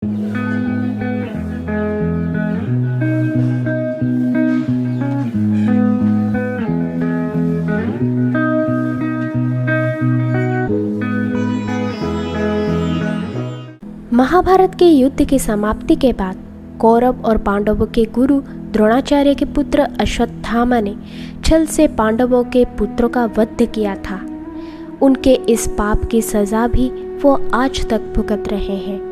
महाभारत के युद्ध की समाप्ति के बाद कौरव और पांडवों के गुरु द्रोणाचार्य के पुत्र अश्वत्थामा ने छल से पांडवों के पुत्रों का वध किया था। उनके इस पाप की सजा भी वो आज तक भुगत रहे हैं।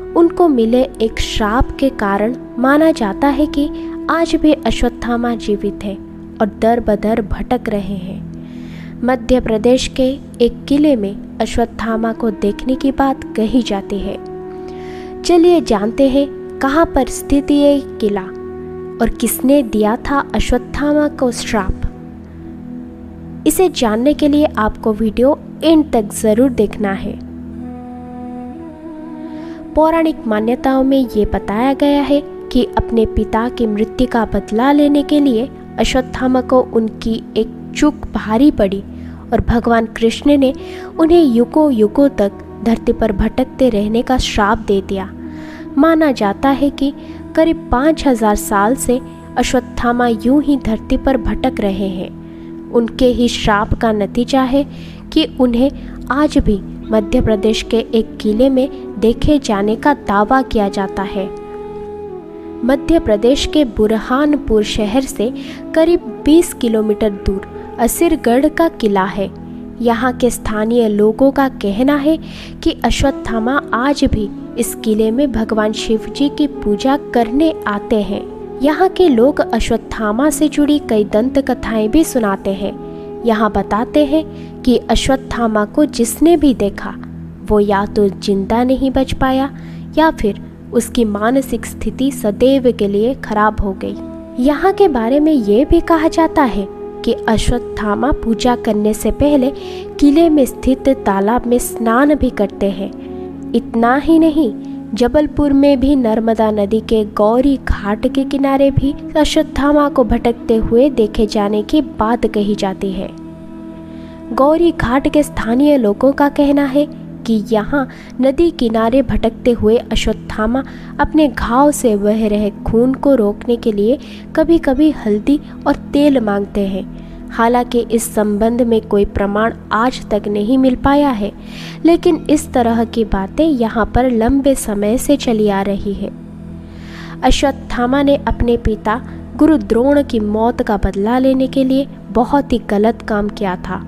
उनको मिले एक श्राप के कारण माना जाता है कि आज भी अश्वत्थामा जीवित है और दर बदर भटक रहे हैं। मध्य प्रदेश के एक किले में अश्वत्थामा को देखने की बात कही जाती है। चलिए जानते हैं कहाँ पर स्थित ये किला और किसने दिया था अश्वत्थामा को श्राप। इसे जानने के लिए आपको वीडियो एंड तक जरूर देखना है। पौराणिक मान्यताओं में ये बताया गया है कि अपने पिता की मृत्यु का बदला लेने के लिए अश्वत्थामा को उनकी एक चूक भारी पड़ी और भगवान कृष्ण ने उन्हें युगों युगों तक धरती पर भटकते रहने का श्राप दे दिया। माना जाता है कि करीब 5000 साल से अश्वत्थामा यूं ही धरती पर भटक रहे हैं। उनके ही श्राप का नतीजा है कि उन्हें आज भी मध्य प्रदेश के एक किले में देखे जाने का दावा किया जाता है। मध्य प्रदेश के बुरहानपुर शहर से करीब 20 किलोमीटर दूर असीरगढ़ का किला है। यहाँ के स्थानीय लोगों का कहना है कि अश्वत्थामा आज भी इस किले में भगवान शिव जी की पूजा करने आते हैं। यहाँ के लोग अश्वत्थामा से जुड़ी कई दंत कथाएं भी सुनाते हैं। यहाँ बताते हैं कि अश्वत्थामा को जिसने भी देखा वो या तो जिंदा नहीं बच पाया या फिर उसकी मानसिक स्थिति सदैव के लिए खराब हो गई। यहाँ के बारे में ये भी कहा जाता है कि अश्वत्थामा पूजा करने से पहले किले में स्थित तालाब में स्नान भी करते हैं। इतना ही नहीं, जबलपुर में भी नर्मदा नदी के गौरी घाट के किनारे भी अश्वत्थामा को भटकते हुए देखे जाने की बात कही जाती है। गौरी घाट के स्थानीय लोगों का कहना है कि यहाँ नदी किनारे भटकते हुए अश्वत्थामा अपने घाव से बह रहे खून को रोकने के लिए कभी कभी हल्दी और तेल मांगते हैं। हालांकि इस संबंध में कोई प्रमाण आज तक नहीं मिल पाया है, लेकिन इस तरह की बातें यहाँ पर लंबे समय से चली आ रही है। अश्वत्थामा ने अपने पिता गुरु द्रोण की मौत का बदला लेने के लिए बहुत ही गलत काम किया था।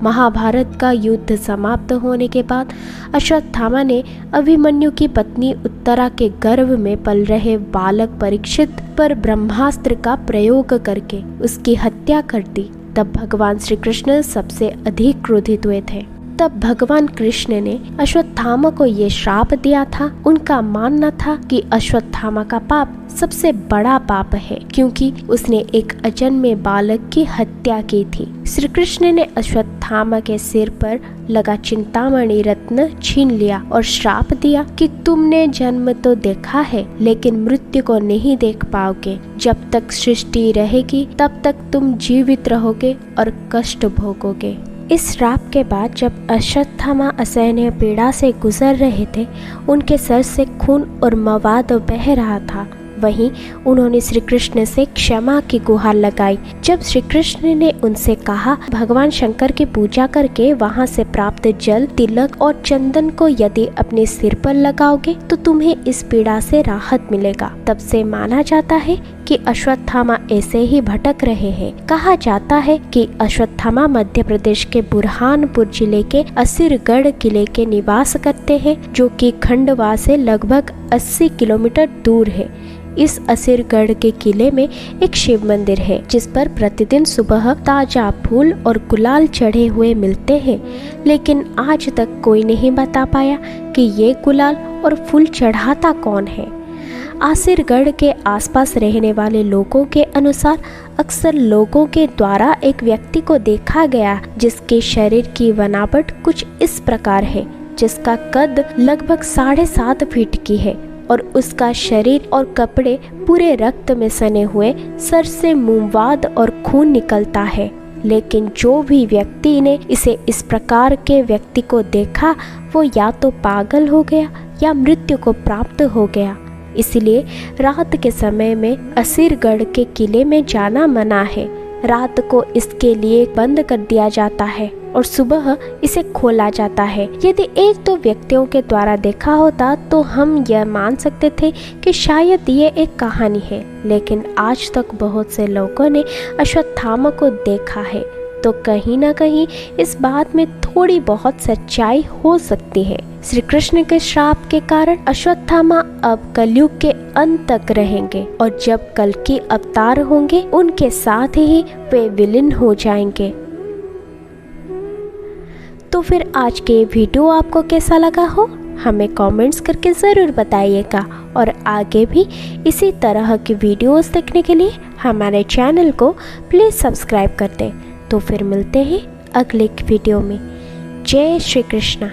महाभारत का युद्ध समाप्त होने के बाद अश्वत्थामा ने अभिमन्यु की पत्नी उत्तरा के गर्भ में पल रहे बालक परीक्षित पर ब्रह्मास्त्र का प्रयोग करके उसकी हत्या कर दी। तब भगवान श्री कृष्ण सबसे अधिक क्रोधित हुए थे। तब भगवान कृष्ण ने अश्वत्थामा को ये श्राप दिया था। उनका मानना था कि अश्वत्थामा का पाप सबसे बड़ा पाप है, क्योंकि उसने एक अजन्मे बालक की हत्या की थी। श्री कृष्ण ने अश्वत्थामा के सिर पर लगा चिंतामणि रत्न छीन लिया और श्राप दिया कि तुमने जन्म तो देखा है, लेकिन मृत्यु को नहीं देख पाओगे। जब तक सृष्टि रहेगी तब तक तुम जीवित रहोगे और कष्ट भोगोगे। इस श्राप के बाद जब अश्वत्थामा असहनीय पीड़ा से गुजर रहे थे, उनके सर से खून और मवाद बह रहा था। वहीं उन्होंने श्री कृष्ण से क्षमा की गुहार लगाई। जब श्री कृष्ण ने उनसे कहा, भगवान शंकर की पूजा करके वहां से प्राप्त जल, तिलक और चंदन को यदि अपने सिर पर लगाओगे तो तुम्हें इस पीड़ा से राहत मिलेगा। तब से माना जाता है कि अश्वत्थामा ऐसे ही भटक रहे हैं। कहा जाता है कि अश्वत्थामा मध्य प्रदेश के बुरहानपुर जिले के असीरगढ़ किले के निवास करते हैं, जो कि खंडवा से लगभग 80 किलोमीटर दूर है। इस असीरगढ़ के किले में एक शिव मंदिर है, जिस पर प्रतिदिन सुबह ताजा फूल और गुलाल चढ़े हुए मिलते हैं, लेकिन आज तक कोई नहीं बता पाया कि ये गुलाल और फूल चढ़ाता कौन है। आसीरगढ़ के आसपास रहने वाले लोगों के अनुसार अक्सर लोगों के द्वारा एक व्यक्ति को देखा गया, जिसके शरीर की बनावट कुछ इस प्रकार है, जिसका कद लगभग 7.5 फीट की है और उसका शरीर और कपड़े पूरे रक्त में सने हुए, सर से मुंहवाद और खून निकलता है। लेकिन जो भी व्यक्ति ने इस प्रकार के व्यक्ति को देखा, वो या तो पागल हो गया या मृत्यु को प्राप्त हो गया। इसलिए रात के समय में असीरगढ़ के किले में जाना मना है। रात को इसके लिए बंद कर दिया जाता है और सुबह इसे खोला जाता है। यदि एक दो व्यक्तियों के द्वारा देखा होता तो हम यह मान सकते थे कि शायद ये एक कहानी है, लेकिन आज तक बहुत से लोगों ने अश्वत्थामा को देखा है, तो कहीं ना कहीं इस बात में थोड़ी बहुत सच्चाई हो सकती है। श्री कृष्ण के श्राप के कारण अश्वत्थामा अब कलयुग के अंत तक रहेंगे और जब कल्कि अवतार होंगे उनके साथ ही वे विलीन हो जाएंगे। तो फिर आज के वीडियो आपको कैसा लगा हो हमें कमेंट्स करके ज़रूर बताइएगा, और आगे भी इसी तरह की वीडियोस देखने के लिए हमारे चैनल को प्लीज़ सब्सक्राइब कर दें। तो फिर मिलते हैं अगले वीडियो में। जय श्री कृष्णा।